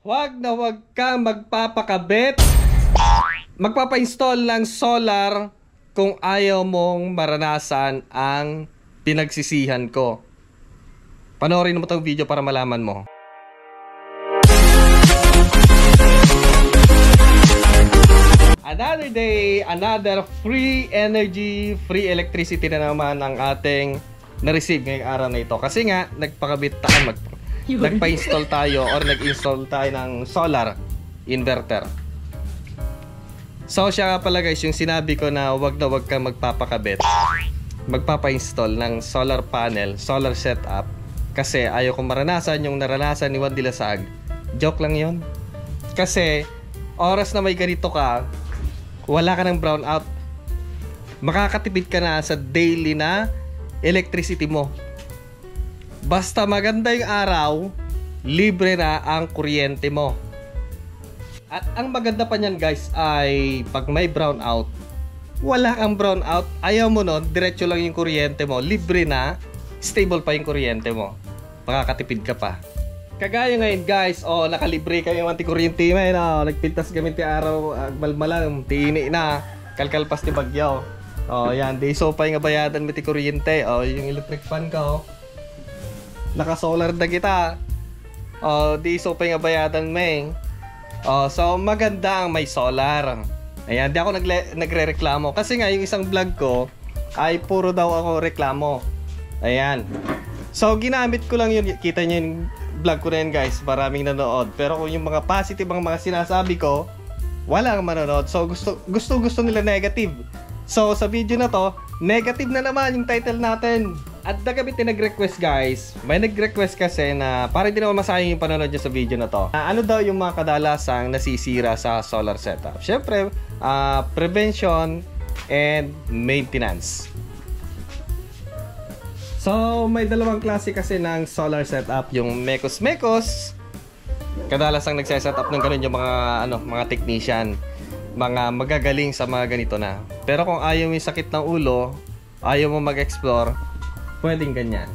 Wag na wag ka magpapakabit, magpapa-install ng solar kung ayaw mong maranasan ang pinagsisihan ko. Panoorin mo itong video para malaman mo. Another day, another free energy, free electricity na naman ang ating na-receive ngayong araw na ito. Kasi nga, nagpa-install tayo or nag-install tayo ng solar inverter. So siya nga pala guys, yung sinabi ko na wag kang magpapakabit, magpapa-install ng solar panel, solar setup, kasi ayaw kong maranasan yung naranasan ni Juan de la Sague. Joke lang yun. Kasi oras na may ganito ka, wala ka ng brownout, makakatipid ka na sa daily na electricity mo. Basta maganda yung araw, libre na ang kuryente mo. At ang maganda pa niyan guys ay pag may brownout, wala kang brownout, ayaw mo nun, diretso lang yung kuryente mo, libre na, stable pa yung kuryente mo, makakatipid ka pa. Kagaya ngayon guys, nakalibre kami ng anti-kuryente may nagpintas kami ti araw, malmalang, tini na, kalkalpas ti bagyaw. Yan, di so pa yung bayadan mo ti kuryente, yung electric fan ka, naka-solar na kita, di so pa yung bayadan mo. So maganda ang may solar. Ayan, di ako nagre-reklamo kasi nga yung isang vlog ko ay puro daw ako reklamo. Ayan. So ginamit ko lang yun, kita nyo yung vlog ko na yun guys, maraming nanood. Pero kung yung mga positive ang mga sinasabi ko, wala kang manonood. So gusto nila negative. So sa video na to, negative na naman yung title natin. At nagkabit din nag-request guys, may nag-request kasi na para hindi naman masayang yung panonood nyo sa video na to. Ano daw yung mga kadalasang nasisira sa solar setup? Syempre, prevention and maintenance. So may dalawang klase kasi ng solar setup, yung mekos-mekos. Kadalasang nagse-setup ng ganun yung mga technician, mga magagaling sa mga ganito na. Pero kung ayaw mo yung sakit ng ulo, ayaw mo mag-explore, pwedeng ganyan.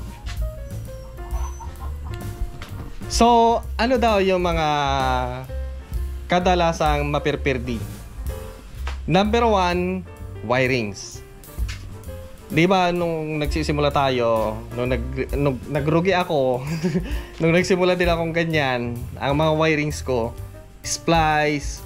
So, ano daw yung mga kadalasang mapirpirdi? Number 1, wirings. Di ba nung nagsisimula tayo, nung nagrugi ako, nung nagsimula din akong ganyan, ang mga wirings ko, splice,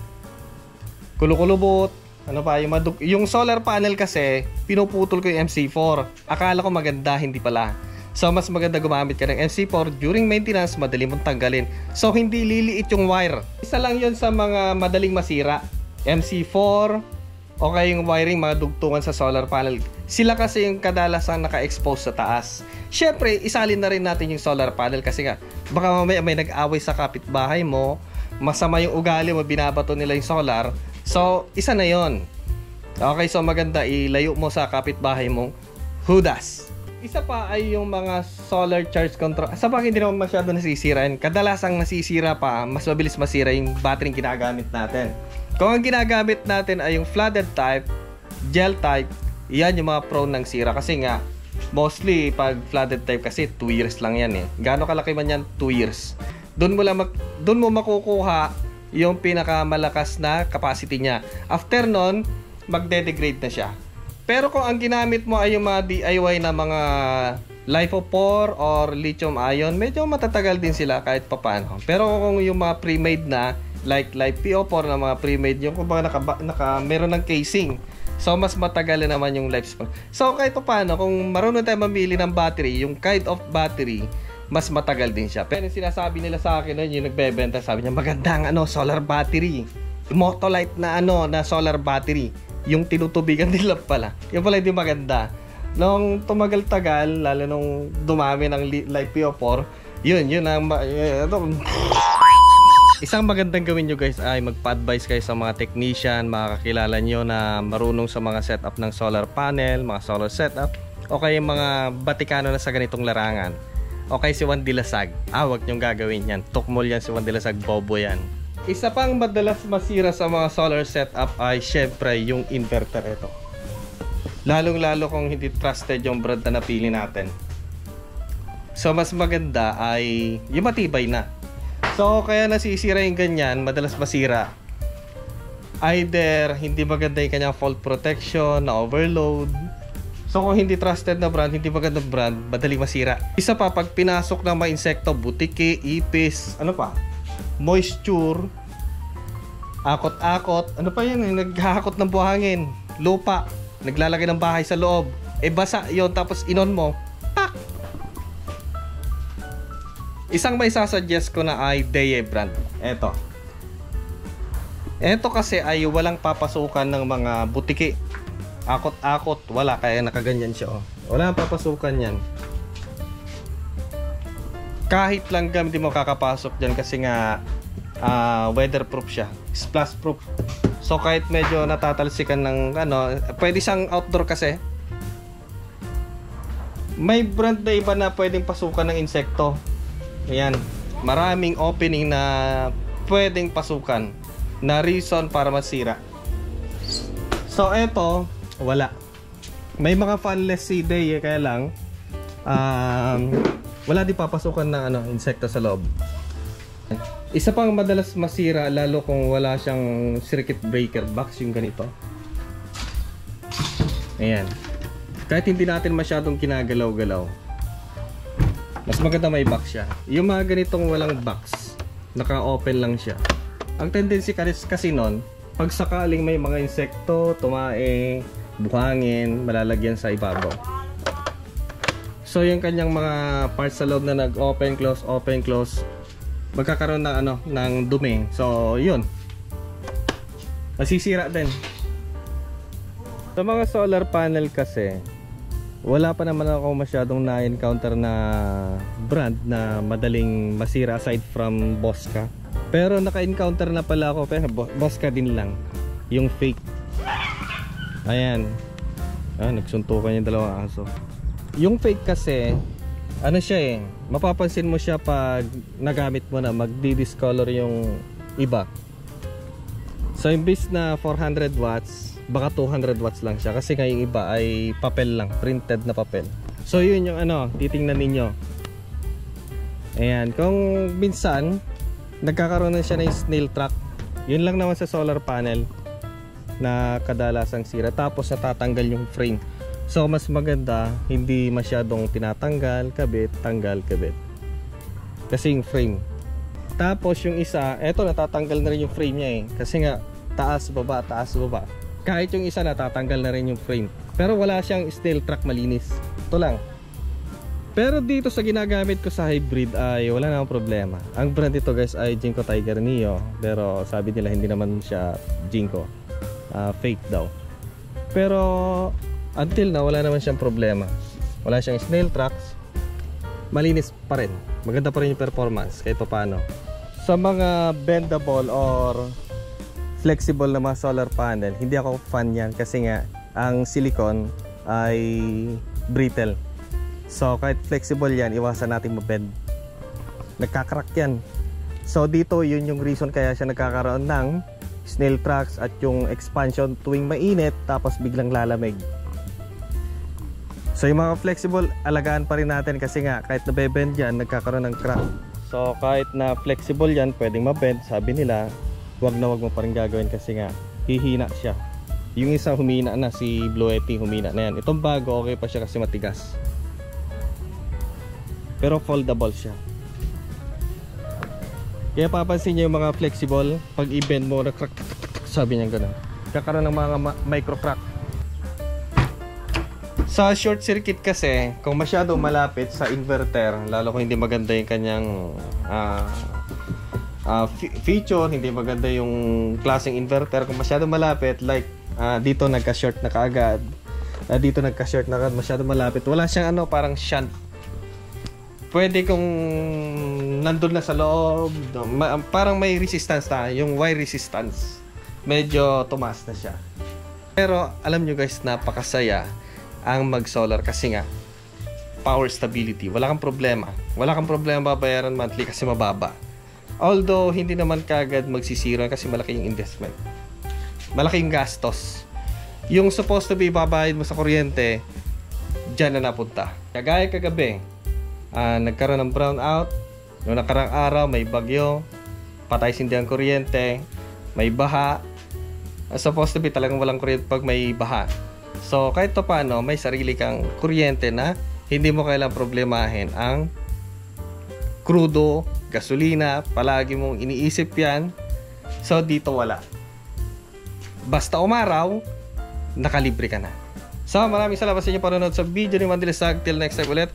kulukulubot, ano pa, yung solar panel kasi, pinuputol ko yung MC4. Akala ko maganda, hindi pala. So, mas maganda gumamit ka ng MC4 during maintenance, madali mong tanggalin. So, hindi liliit yung wire. Isa lang yun sa mga madaling masira. MC4, o kaya yung wiring, mga dugtungan sa solar panel. Sila kasi yung kadalasang naka-expose sa taas. Syempre, isalin na rin natin yung solar panel kasi nga, baka mamaya may nag-away sa kapitbahay mo, masama yung ugali mo, binabato nila yung solar. So, isa na yon. Okay, so maganda ilayo mo sa kapitbahay mong hudas. Isa pa ay yung mga solar charge control. Sa bagay hindi naman masyado nasisira. Kadalasang nasisira pa, mas mabilis masira yung battery ginagamit natin. Kung ang ginagamit natin ay yung flooded type, gel type, yan yung mga prone ng sira. Kasi nga, mostly pag flooded type kasi 2 years lang yan eh. Gaano kalaki man yan? 2 years. Doon mo makukuha yung pinakamalakas na capacity niya. After nun, magde-degrade na siya. Pero kung ang ginamit mo ay yung mga DIY na mga LiFePO4 or lithium ion, medyo matatagal din sila kahit papano. Pero kung yung mga pre-made na, like LiFePO4 na mga pre-made, yung kumbaga meron ng casing, so mas matagal na naman yung lifespan. So kahit papano, kung marunong tayo mamili ng battery, yung kind of battery, mas matagal din siya. Pero yung sinasabi nila sa akin nun, yung nagbebenta, sabi niya, magandang solar battery. Motolite na na solar battery. Yung tinutubigan nila pala. Yung pala hindi maganda. Nung tumagal-tagal, lalo nung dumami ng LiFePO4, yun ang isang magandang gawin nyo guys ay magpa-advise kayo sa mga technician, mga kakilala nyo na marunong sa mga setup ng solar panel, mga solar setup, o kaya mga batikano na sa ganitong larangan. Okay, si Juan de la Sague. Wag niyong gagawin yan. Tukmol yan si Juan de la Sague, bobo yan. Isa pang madalas masira sa mga solar setup ay syempre yung inverter ito. Lalong-lalo kung hindi trusted yung brand na napili natin. So mas maganda ay yung matibay na. So kaya nasisira yung ganyan, madalas masira. Either hindi maganda yung kanyang fault protection, na overload. So kung hindi trusted na brand, hindi magandang brand, madaling masira. Isa pa, pag pinasok ng mga insekto, butiki, ipis, ano pa, moisture, akot-akot, ano pa yun, naghahakot ng buhangin, lupa, naglalagay ng bahay sa loob, basa yon, tapos inon mo, pak! Isang may sasuggest ko na ay Deye brand. Eto kasi ay walang papasukan ng mga butiki. Akot-akot, wala, kaya nakaganyan siya, oh. Wala papasukan yan. Kahit langgam di mo kakapasok dyan kasi nga weatherproof siya, splash proof. So kahit medyo natatalsikan ng ano, pwede siyang outdoor kasi. May brand na iba na pwedeng pasukan ng insekto. Ayan, maraming opening na pwedeng pasukan na reason para masira. So eto, wala. May mga fanless si Deye, kaya lang wala di papasukan ng ano, insekto sa loob. Isa pang madalas masira, lalo kung wala siyang circuit breaker box, yung ganito. Ayan. Kahit hindi natin masyadong kinagalaw-galaw, mas maganda may box siya. Yung mga ganitong walang box, naka-open lang siya. Ang tendency kasi nun, pag sakaling may mga insekto, tumae, buhangin, malalagyan sa ibabaw. So yung kanyang mga parts sa loob na nag-open, close, magkakaroon ng ano, ng dumi. So yun, masisira din. Sa mga solar panel kasi, wala pa naman ako masyadong na-encounter na brand na madaling masira aside from Bosca. Pero naka-encounter na pala ako, pero Bosca din lang, yung fake. Ayan, nagsuntukan yung dalawang aso. Yung fake kasi, ano siya mapapansin mo siya pag nagamit mo na, magdi-discolor yung iba. So imbis na 400 watts, baka 200 watts lang siya, kasi nga yung iba ay papel lang, printed na papel. So yun yung ano, titingnan ninyo. Ayan, kung minsan nagkakaroon na siya ng snail track, yun lang naman sa solar panel na kadalasang sira, tapos natatanggal yung frame. So mas maganda hindi masyadong tinatanggal, kabit, tanggal, kabit, kasi yung frame. Tapos yung isa, eto natatanggal na rin yung frame niya kasi nga taas baba, taas baba. Kahit yung isa natatanggal na rin yung frame, pero wala siyang snail track malinis. Ito lang. Pero dito sa ginagamit ko sa hybrid ay wala namang problema. Ang brand ito guys ay Jinko Tiger Neo, pero sabi nila hindi naman siya Jinko, fake daw. Pero until now wala naman siyang problema. Wala siyang snail tracks, malinis pa rin, maganda pa rin yung performance kahit paano. Sa mga bendable or flexible na mga solar panel, hindi ako fan yan kasi nga ang silicone ay brittle. So kahit flexible yan, iwasan natin mabend, nagkakrak yan. So dito yun yung reason kaya siya nagkakaroon ng snail tracks at yung expansion tuwing mainit tapos biglang lalamig. So yung mga flexible, alagaan pa rin natin kasi nga kahit nabebend yan, nagkakaroon ng crack. So kahit na flexible yan, pwedeng mabend, sabi nila wag na wag mo pa rin gagawin kasi nga hihina siya. Yung isa humina na, si Blue Yeti humina na yan. Itong bago okay pa siya kasi matigas, pero foldable siya. Kaya papansin niyo yung mga flexible, pag i-bend mo na crack, sabi niya gano'n, kakaroon ng mga micro crack. Sa short circuit kasi, kung masyado malapit sa inverter, lalo kung hindi maganda yung kanyang feature, hindi maganda yung klaseng inverter, kung masyado malapit, like dito nagka-short na kaagad, dito nagka-short na kaagad, masyado malapit, wala siyang ano, parang shunt. Pwede kung nandun na sa loob, parang may resistance na, yung wire resistance, medyo tumaas na siya. Pero alam nyo guys, napakasaya ang mag-solar kasi nga power stability, wala kang problema babayaran monthly kasi mababa. Although hindi naman kagad magsisiro kasi malaki yung investment, malaki yung gastos. Yung supposed to be babayad mo sa kuryente, dyan na napunta. Kagaya kagabi, nagkaroon ng brownout, Noong nakarang araw, may bagyo, patay sindi ang kuryente, may baha. Supposed to be talagang walang kuryente pag may baha. So, kahit pa paano, may sarili kang kuryente na hindi mo kailang problemahin ang krudo, gasolina, palagi mong iniisip yan. So, dito wala. Basta umaraw, nakalibre ka na. So, maraming salamat sa inyo panonood sa video ni Mandilisag. Till next time ulit.